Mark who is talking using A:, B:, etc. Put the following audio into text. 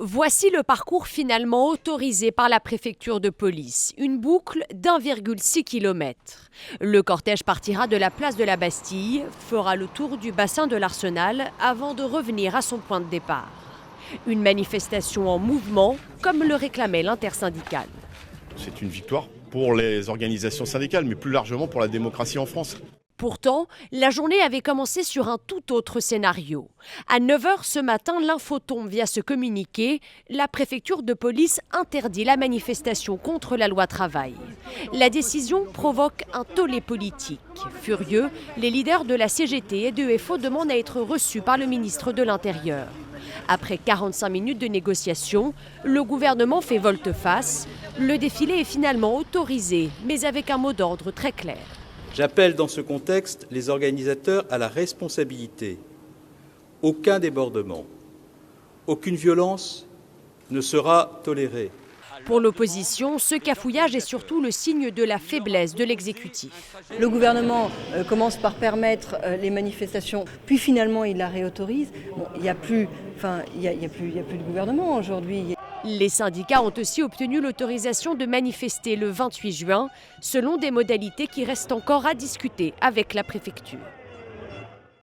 A: Voici le parcours finalement autorisé par la préfecture de police, une boucle d'1,6 km. Le cortège partira de la place de la Bastille, fera le tour du bassin de l'Arsenal avant de revenir à son point de départ. Une manifestation en mouvement, comme le réclamait l'intersyndicale.
B: C'est une victoire pour les organisations syndicales, mais plus largement pour la démocratie en France.
A: Pourtant, la journée avait commencé sur un tout autre scénario. À 9h ce matin, l'info tombe via ce communiqué. La préfecture de police interdit la manifestation contre la loi travail. La décision provoque un tollé politique. Furieux, les leaders de la CGT et de FO demandent à être reçus par le ministre de l'Intérieur. Après 45 minutes de négociation, le gouvernement fait volte-face. Le défilé est finalement autorisé, mais avec un mot d'ordre très clair.
C: J'appelle dans ce contexte les organisateurs à la responsabilité. Aucun débordement, aucune violence ne sera tolérée.
A: Pour l'opposition, ce cafouillage est surtout le signe de la faiblesse de l'exécutif.
D: Le gouvernement commence par permettre les manifestations, puis finalement il la réautorise. Bon, il n'y a plus de gouvernement aujourd'hui.
A: Les syndicats ont aussi obtenu l'autorisation de manifester le 28 juin, selon des modalités qui restent encore à discuter avec la préfecture.